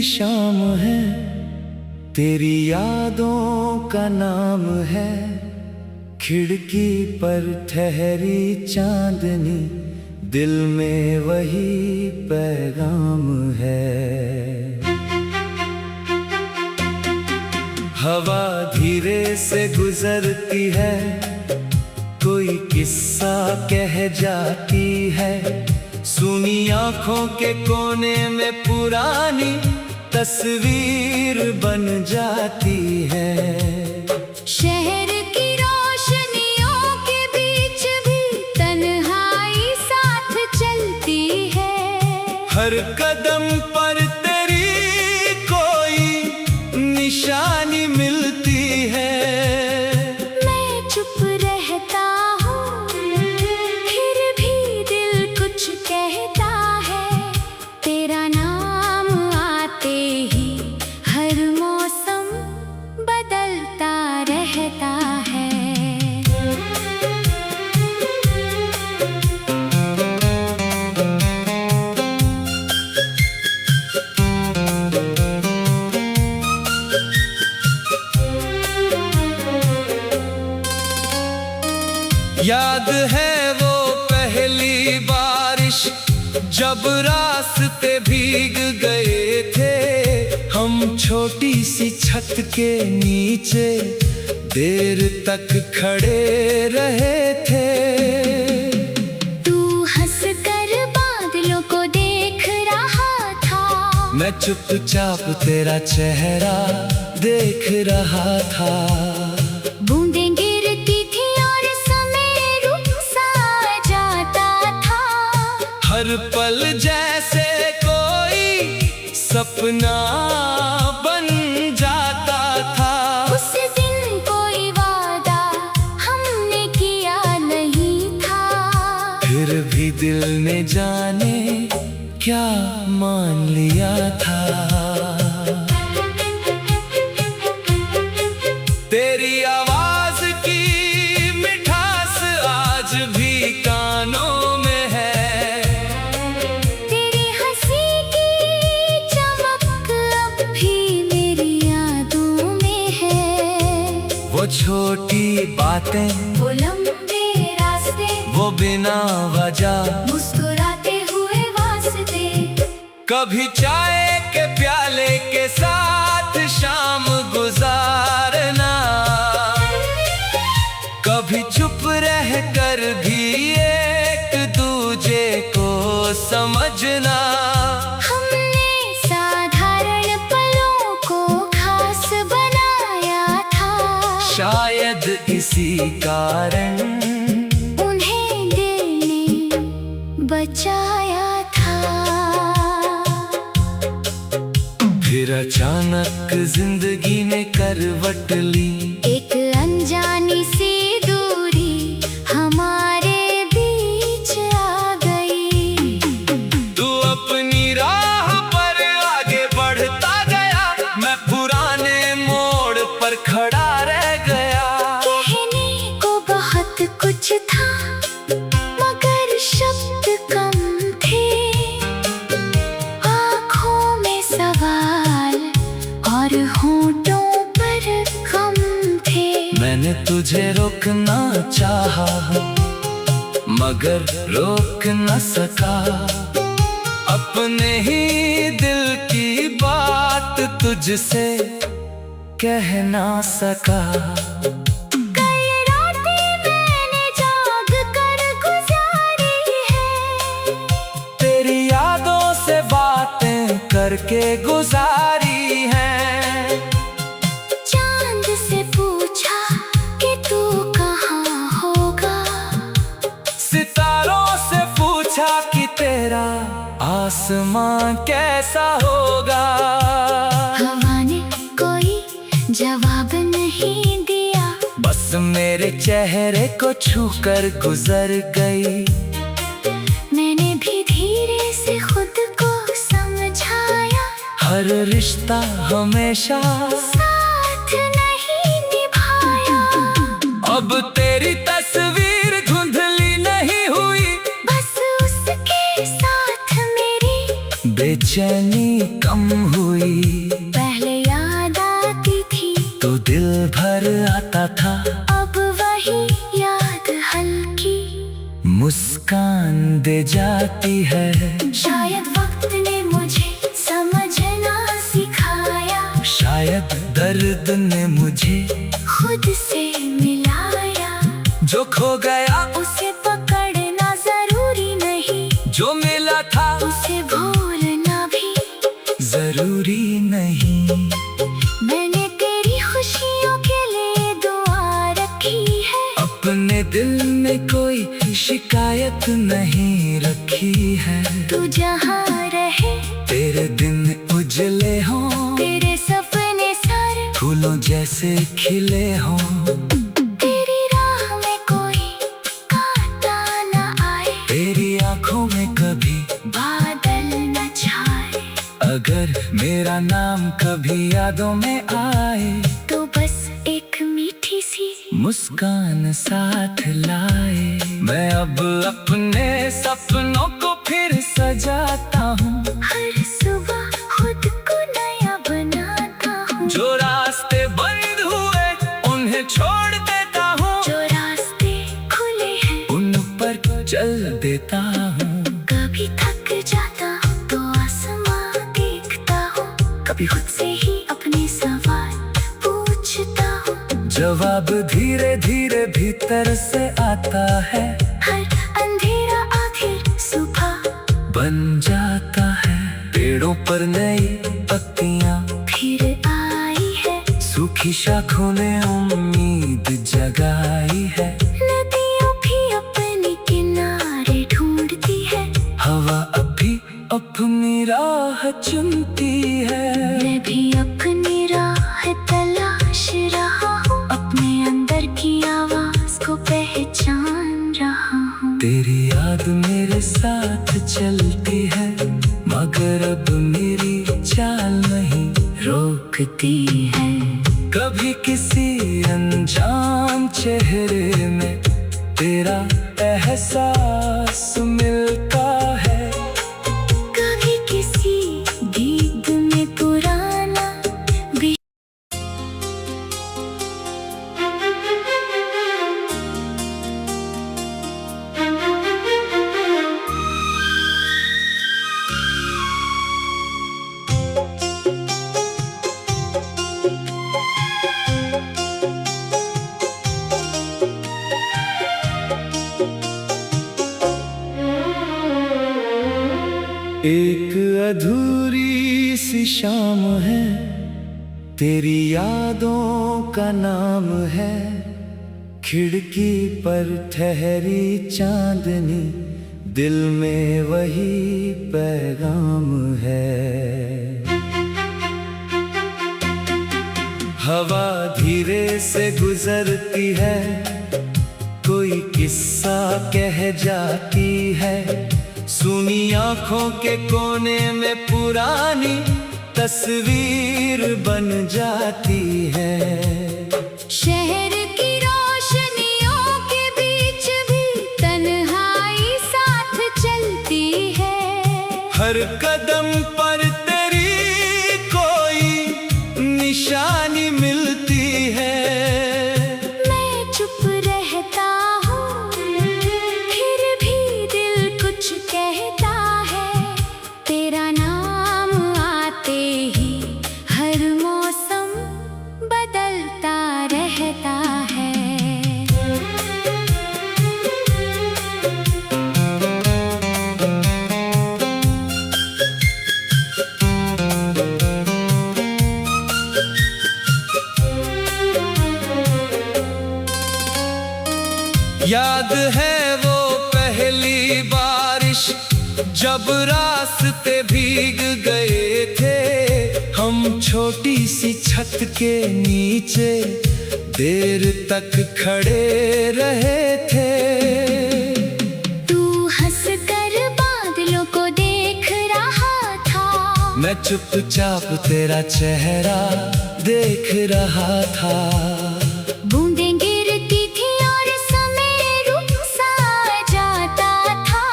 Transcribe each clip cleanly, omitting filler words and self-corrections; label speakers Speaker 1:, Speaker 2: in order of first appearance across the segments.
Speaker 1: शाम है, तेरी यादों का नाम है। खिड़की पर ठहरी चांदनी, दिल में वही पैगाम है। हवा धीरे से गुजरती है, कोई किस्सा कह जाती है। सुनी आंखों के कोने में पुरानी तस्वीर बन जाती है।
Speaker 2: शहर की रोशनियों के बीच भी तन्हाई साथ चलती है।
Speaker 1: हर कदम पर तेरी कोई निशानी मिलती है।
Speaker 2: मैं चुप रहता हूँ, फिर भी दिल कुछ कहता है। तेरा नाम आते ही हर मौसम बदलता रहता है।
Speaker 1: याद है वो पहली बारिश, जब रास्ते भीग गए थे। हम छोटी सी छत के नीचे देर तक खड़े रहे थे।
Speaker 2: तू हंसकर बादलों को देख रहा था,
Speaker 1: मैं चुपचाप तेरा चेहरा देख रहा था।
Speaker 2: बूंदें गिरती थी और समय रुक सा जाता था।
Speaker 1: हर पल जैसे कोई सपना बन जाता था।
Speaker 2: उस दिन कोई वादा हमने किया नहीं था,
Speaker 1: फिर भी दिल ने जाने क्या मान लिया था। तेरी आवाज की मिठास आज भी कानों में है।
Speaker 2: तेरी हंसी की चमक अब भी मेरी यादों में है।
Speaker 1: वो छोटी बातें,
Speaker 2: वो लंबे रास्ते,
Speaker 1: वो बिना वजह
Speaker 2: मुस्कुराते हुए वास्ते।
Speaker 1: कभी चाय के प्याले के साथ शाम गुजारना, कभी चुप रह कर भी एक दूजे को समझना।
Speaker 2: हमने साधारण पलों को खास बनाया था।
Speaker 1: शायद इसी कारण
Speaker 2: उन्हें दिल ने बचाया था।
Speaker 1: फिर अचानक जिंदगी ने करवट ली।
Speaker 2: एक अनजानी सी दूरी हमारे बीच आ गई।
Speaker 1: तू अपनी राह पर आगे बढ़ता गया, मैं पुराने मोड़ पर खड़ा रह गया।
Speaker 2: कहने को बहुत कुछ था, मगर शब्द कम थे। आँखों में सवाल और होंठों पर गम थे।
Speaker 1: मैंने तुझे रोकना चाहा, मगर रोक न सका। अपने ही दिल की बात तुझसे कह ना सका।
Speaker 2: कई रातें मैंने जाग कर गुजारी है।
Speaker 1: तेरी यादों से बातें करके गुजारी हैं।
Speaker 2: चांद से पूछा कि तू कहाँ होगा।
Speaker 1: सितारों से पूछा कि तेरा आसमां कैसा होगा।
Speaker 2: हवा ने कोई जवाब नहीं दिया,
Speaker 1: बस मेरे चेहरे को छूकर गुजर गई।
Speaker 2: मैंने भी धीरे से खुद को समझाया।
Speaker 1: हर रिश्ता हमेशा
Speaker 2: साथ नहीं निभाया।
Speaker 1: अब तेरी तस्वीर धुंधली नहीं हुई,
Speaker 2: बस उसके साथ मेरी
Speaker 1: बेचैनी कम हुई।
Speaker 2: पहले याद आती थी
Speaker 1: तो दिल भर आता था,
Speaker 2: अब वही याद हल्की
Speaker 1: मुस्कान दे जाती है।
Speaker 2: शायद वक्त ने मुझे समझना सिखाया,
Speaker 1: शायद दर्द ने मुझे
Speaker 2: खुद से मिलाया।
Speaker 1: जो खो गया
Speaker 2: उसे पकड़ना जरूरी नहीं,
Speaker 1: जो मिला था
Speaker 2: उसे भूलना भी
Speaker 1: जरूरी नहीं।
Speaker 2: मैंने तेरी खुशियों के लिए दुआ रखी है,
Speaker 1: अपने दिल में कोई शिकायत नहीं रखी है।
Speaker 2: तू जहाँ रहे
Speaker 1: तेरे दिन उजले हों,
Speaker 2: तेरे सपने सारे
Speaker 1: फूलों जैसे खिले हों।
Speaker 2: तेरी राह में कोई कांटा न आए,
Speaker 1: तेरी आंखों में कभी
Speaker 2: बादल न छाए।
Speaker 1: अगर मेरा नाम कभी यादों में आए,
Speaker 2: तो बस एक मीठी सी
Speaker 1: मुस्कान साथ लाए। मैं अब अपने सपनों को फिर सजाता हूँ,
Speaker 2: हर सुबह खुद को नया बनाता हूँ।
Speaker 1: जो रास्ते बंद हुए उन्हें छोड़ देता हूँ,
Speaker 2: जो रास्ते खुले हैं
Speaker 1: उन पर चल देता हूँ।
Speaker 2: कभी थक जाता हूँ तो आसमां देखता हूँ, कभी खुद से ही अपने सवाल पूछता हूँ।
Speaker 1: जवाब धीरे धीरे भीतर से आता है,
Speaker 2: हर अंधेरा आखिर सुबह
Speaker 1: बन जाता है। पेड़ों पर नई पत्तियाँ
Speaker 2: फिर आई है,
Speaker 1: सूखी शाखों ने उम्मीद जगाई है।
Speaker 2: नदियों भी अपने किनारे ढूंढती है,
Speaker 1: हवा अभी अपनी राह चुनती है।
Speaker 2: मैं भी अपनी राह तलाश रहा हूँ, अपने अंदर की आवाज को पहचान रहा हूँ।
Speaker 1: तेरी याद मेरे साथ चलती है, मगर अब मेरी चाल नहीं रोकती है। कभी किसी अनजान चेहरे में तेरा एहसास मिलता है,
Speaker 2: कभी किसी गीत में पुराना भी।
Speaker 1: एक अधूरी सी शाम है, तेरी यादों का नाम है। खिड़की पर ठहरी चांदनी, दिल में वही पैगाम है। हवा धीरे से गुजरती है, कोई किस्सा कह जाती है। सुनी आंखों के कोने में पुरानी तस्वीर बन जाती है।
Speaker 2: शहर की रोशनियों के बीच भी तन्हाई साथ चलती है,
Speaker 1: हर कदम पर तेरी कोई निशानी मिलती है।
Speaker 2: मैं चुप रहता हूँ फिर भी दिल कुछ कहता है। तेरा नाम आते ही हर मौसम बदलता रहता है।
Speaker 1: याद है वो पहली बारिश, जब रास्ते भीग गए थे। हम छोटी सी छत के नीचे देर तक खड़े रहे थे।
Speaker 2: तू हंसकर बादलों को देख रहा था,
Speaker 1: मैं चुपचाप तेरा चेहरा देख रहा था।
Speaker 2: बूंदें गिरती थी और समय रुक सा जाता था।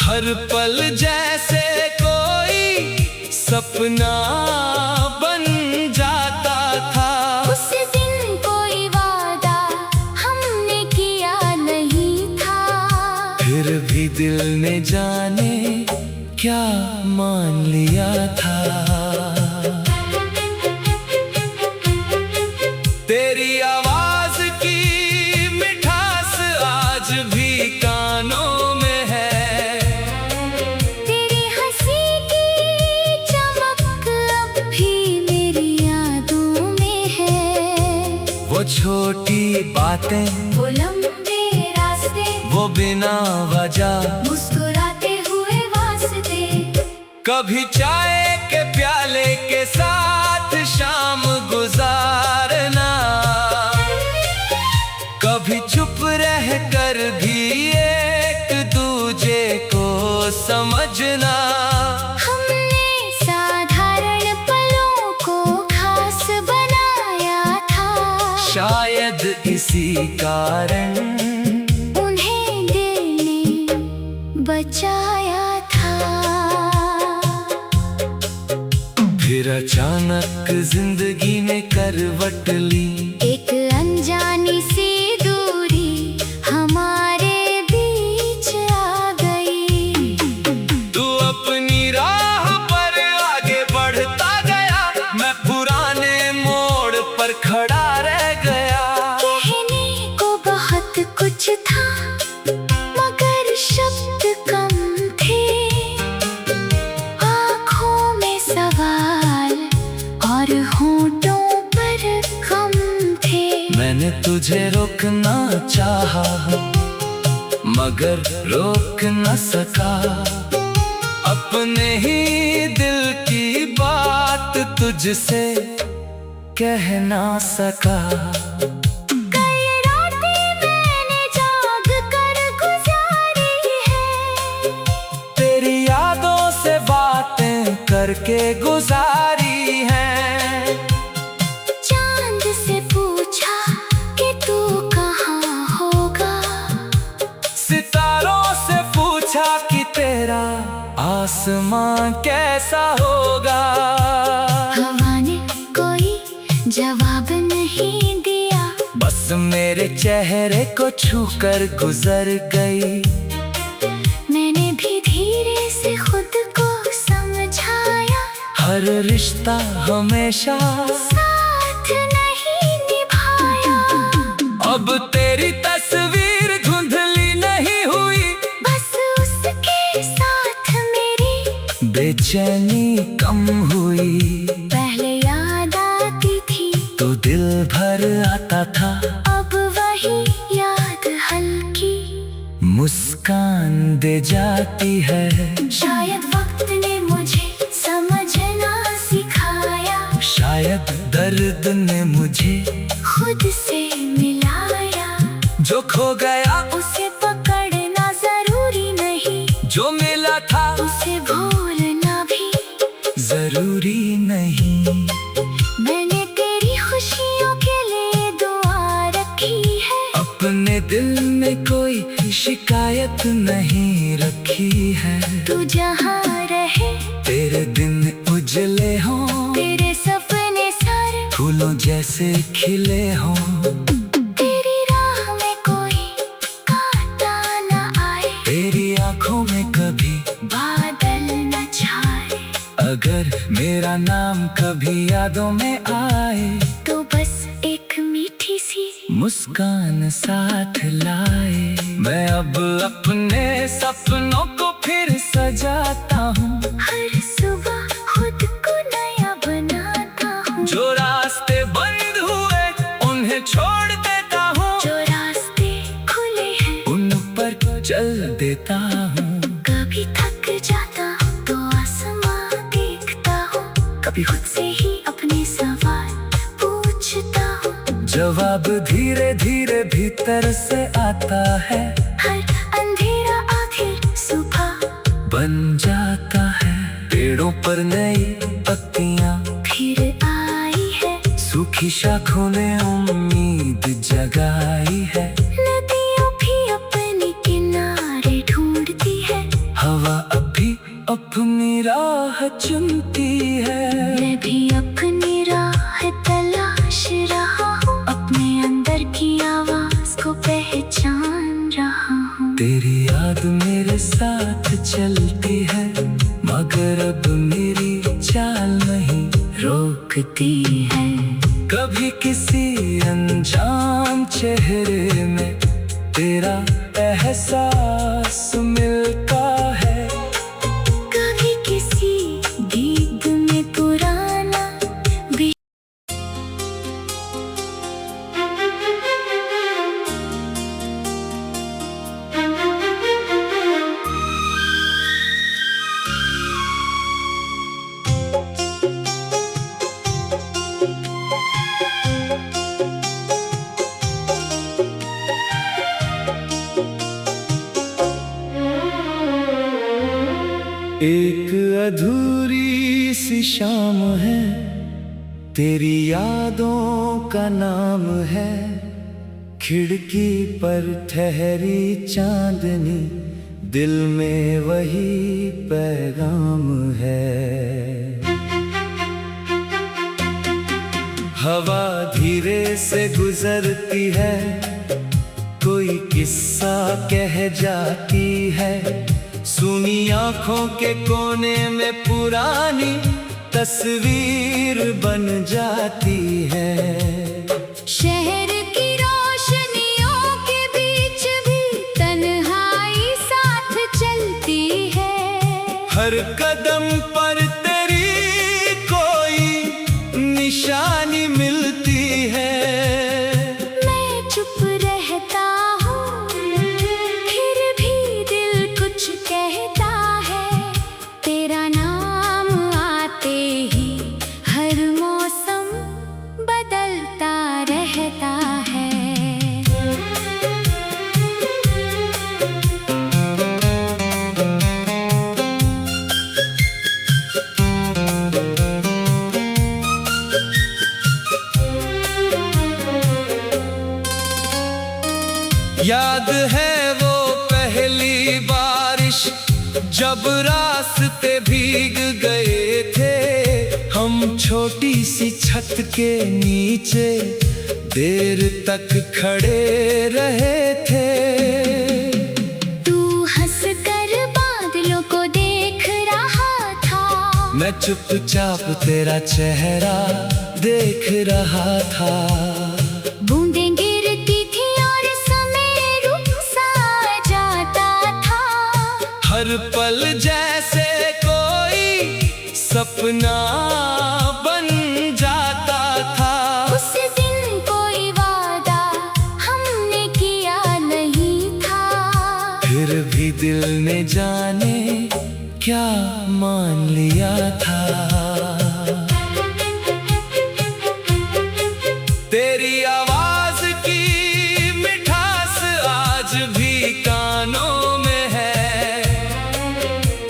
Speaker 1: हर पल जैसे कोई सपना जाने क्या मान लिया था। तेरी आवाज की मिठास आज भी कानों में है,
Speaker 2: तेरी हंसी की चमक अब भी मेरी यादों में है।
Speaker 1: वो छोटी बातें,
Speaker 2: वो लंबे रास्ते,
Speaker 1: वो बिना वजह
Speaker 2: मुस्कुराते हुए वास्ते।
Speaker 1: कभी चाय के प्याले के साथ शाम गुजारना, कभी चुप रह कर भी एक दूजे को समझना।
Speaker 2: हमने साधारण पलों को खास बनाया था,
Speaker 1: शायद इसी कारण
Speaker 2: उन्हें दिल ने बचाया था।
Speaker 1: फिर अचानक जिंदगी ने करवट ली,
Speaker 2: एक अनजानी सी दूरी हमारे बीच आ गई।
Speaker 1: तू अपनी राह पर आगे बढ़ता गया, मैं पुराने मोड़ पर खड़ा रह गया।
Speaker 2: कहने को बहुत कुछ था मगर शब्द कम थे, आँखों में सवाल और होंठों पर गम थे।
Speaker 1: मैंने तुझे रोकना चाहा मगर रोक न सका, अपने ही दिल की बात तुझसे कह ना सका।
Speaker 2: कई रातें मैंने जाग कर गुजारी है,
Speaker 1: तेरी यादों से बातें करके गुजारी हैं।
Speaker 2: चांद से पूछा कि तू कहाँ होगा,
Speaker 1: सितारों से पूछा कि तेरा आसमां कैसा होगा।
Speaker 2: हवा ने कोई जवाब नहीं दिया,
Speaker 1: बस मेरे चेहरे को छूकर गुजर गई।
Speaker 2: मैंने भी धीरे से खुद को समझाया,
Speaker 1: हर रिश्ता हमेशा
Speaker 2: साथ नहीं निभाया।
Speaker 1: अब तेरी तस्वीर धुंधली नहीं हुई,
Speaker 2: बस उसके साथ मेरी
Speaker 1: बेचैनी कम हुई।
Speaker 2: पहले याद आती थी
Speaker 1: तो दिल भर आता था,
Speaker 2: अब वही याद हल्की
Speaker 1: मुस्कान दे जाती है।
Speaker 2: शायद वक्त ने मुझे समझना सिखाया,
Speaker 1: शायद दर्द ने मुझे
Speaker 2: खुद से मिलाया।
Speaker 1: जो खो गया
Speaker 2: उसे पकड़ना जरूरी नहीं,
Speaker 1: जो मिला था
Speaker 2: उसे भूलना भी
Speaker 1: जरूरी नहीं।
Speaker 2: मैंने तेरी खुशियों के लिए दुआ रखी है,
Speaker 1: अपने दिल में कोई शिकायत नहीं रखी है।
Speaker 2: तू जहाँ रहे
Speaker 1: तेरे दिन उजले हों,
Speaker 2: तेरे सपने सारे
Speaker 1: फूलों जैसे खिले हों।
Speaker 2: तेरी राह में कोई कांटा न आए,
Speaker 1: तेरी आंखों में कभी
Speaker 2: बादल न छाए।
Speaker 1: अगर मेरा नाम कभी यादों में आए,
Speaker 2: तो बस एक मीठी सी
Speaker 1: मुस्कान साथ लाए। मैं अब अपने सपनों को फिर सजाता हूँ,
Speaker 2: हर सुबह खुद को नया बनाता हूँ।
Speaker 1: जो रास्ते बंद हुए उन्हें छोड़ देता हूँ,
Speaker 2: जो रास्ते खुले हैं
Speaker 1: उन पर चल देता हूँ।
Speaker 2: कभी थक जाता हूँ तो आसमां देखता हूँ, कभी खुद से ही अपने सवाल पूछता हूँ।
Speaker 1: जवाब धीरे धीरे भीतर से आता है,
Speaker 2: हर अंधेरा आखिर सुबह
Speaker 1: बन जाता है। पेड़ों पर नई पत्तियाँ
Speaker 2: फिर आई है,
Speaker 1: सूखी शाखों ने उम्मीद जगाई है।
Speaker 2: नदियों भी अपने किनारे ढूंढती है,
Speaker 1: हवा अभी अपनी राह चुनती है।
Speaker 2: मैं भी अपनी राह तलाश रहा हूँ, अपने अंदर की आवाज को पहचान रहा हूँ।
Speaker 1: तेरी याद मेरे साथ कभी किसी अनजान चेहरे में तेरा एहसास मिलता है।
Speaker 2: कभी किसी गीत में पुराना भी
Speaker 1: एक अधूरी सी शाम है, तेरी यादों का नाम है। खिड़की पर ठहरी चांदनी, दिल में वही पैगाम है। हवा धीरे से गुजरती है, कोई किस्सा कह जाती है। सुनी आंखों के कोने में पुरानी तस्वीर बन जाती है।
Speaker 2: शहर की रोशनियों के बीच भी तन्हाई साथ चलती है।
Speaker 1: हर कदम पर तेरी कोई निशानी मिलती है।
Speaker 2: मैं चुप रहता हूँ, फिर भी दिल कुछ कहता है। तेरा नाम आते ही हर मौसम बदलता रहता है।
Speaker 1: याद है वो पहली बारिश, जब रास्ते भीग गए थे। हम छोटी सी छत के नीचे देर तक खड़े रहे थे।
Speaker 2: तू हंसकर बादलों को देख रहा था,
Speaker 1: मैं चुपचाप तेरा चेहरा देख रहा था।
Speaker 2: बूंदें गिरती थी और समय रुक सा जाता था।
Speaker 1: हर पल जैसे कोई सपना बन जाता था।
Speaker 2: उस दिन कोई वादा हमने किया नहीं था,
Speaker 1: फिर भी दिल ने जाने क्या मान लिया था। तेरी आवाज की मिठास आज भी कानों में है।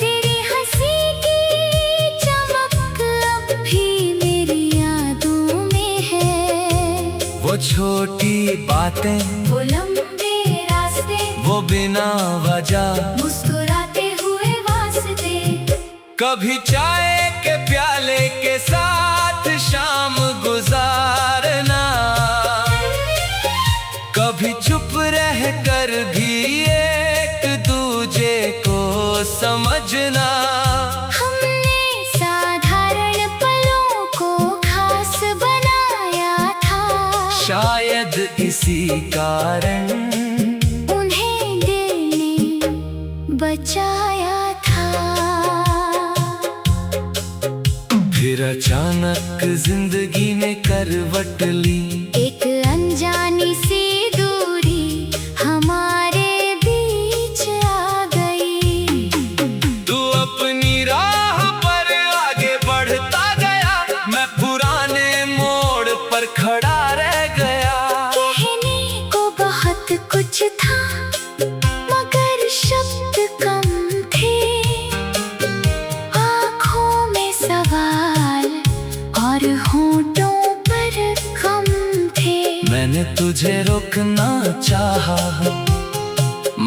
Speaker 2: तेरी हंसी की चमक अब भी मेरी यादों में है।
Speaker 1: वो छोटी बातें,
Speaker 2: वो लंबे रास्ते,
Speaker 1: वो बिना वजह
Speaker 2: मुस्कुराते हुए वास्ते।
Speaker 1: कभी चाय के प्याले के साथ शाम गुजारना, कभी चुप रह कर भी एक दूजे को समझना।
Speaker 2: हमने साधारण पलों को खास बनाया था।
Speaker 1: शायद इसी कारण
Speaker 2: उन्हें दिल ने बचाया था।
Speaker 1: फिर अचानक जिंदगी ने करवट ली।
Speaker 2: एक अनजानी सी दूरी हमारे बीच आ गई।
Speaker 1: तू अपनी राह पर आगे बढ़ता गया, मैं पुराने मोड़ पर खड़ा रह गया।
Speaker 2: कहने को बहुत कुछ था, मगर शब्द कम थे। आँखों में सवाल और होंठों पर गम थे।
Speaker 1: मैंने तुझे रोकना चाहा,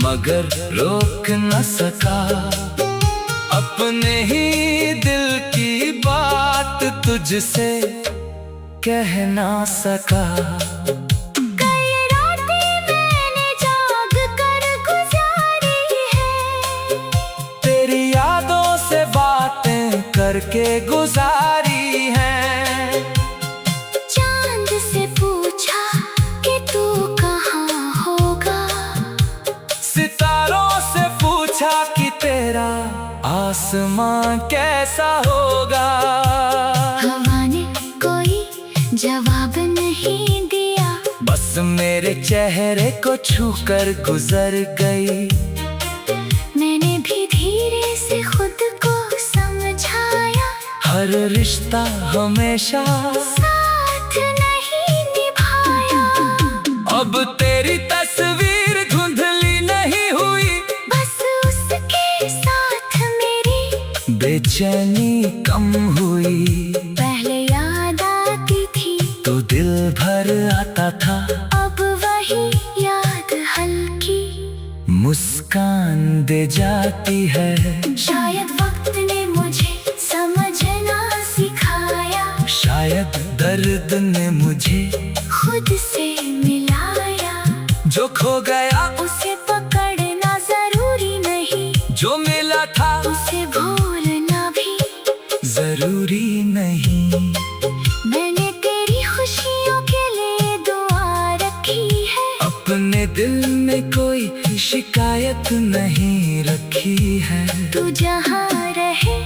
Speaker 1: मगर रोक न सका। अपने ही दिल की बात तुझसे कह ना सका।
Speaker 2: कई रातें मैंने जाग कर गुजारी है।
Speaker 1: तेरी यादों से बातें करके गुजारी हैं।
Speaker 2: चांद
Speaker 1: आसमां कैसा होगा।
Speaker 2: हवा ने कोई जवाब नहीं दिया,
Speaker 1: बस मेरे चेहरे को छूकर गुजर गई।
Speaker 2: मैंने भी धीरे से खुद को समझाया,
Speaker 1: हर रिश्ता हमेशा
Speaker 2: साथ नहीं निभाया।
Speaker 1: अब तेरी तस्वीर धुंधली नहीं हुई,
Speaker 2: बस उसके साथ मेरी
Speaker 1: बेचैनी कम हुई।
Speaker 2: पहले याद आती थी
Speaker 1: तो दिल भर आता था,
Speaker 2: अब वही याद हल्की
Speaker 1: मुस्कान दे जाती है।
Speaker 2: शायद वक्त ने मुझे समझना सिखाया,
Speaker 1: शायद दर्द ने मुझे
Speaker 2: खुद से मिलाया।
Speaker 1: जो खो गया
Speaker 2: उसे पकड़ना जरूरी नहीं,
Speaker 1: जो मिला था
Speaker 2: उसे भूलना भी
Speaker 1: जरूरी नहीं।
Speaker 2: मैंने तेरी खुशियों के लिए दुआ रखी है,
Speaker 1: अपने दिल में कोई शिकायत नहीं रखी है।
Speaker 2: तू जहाँ रहे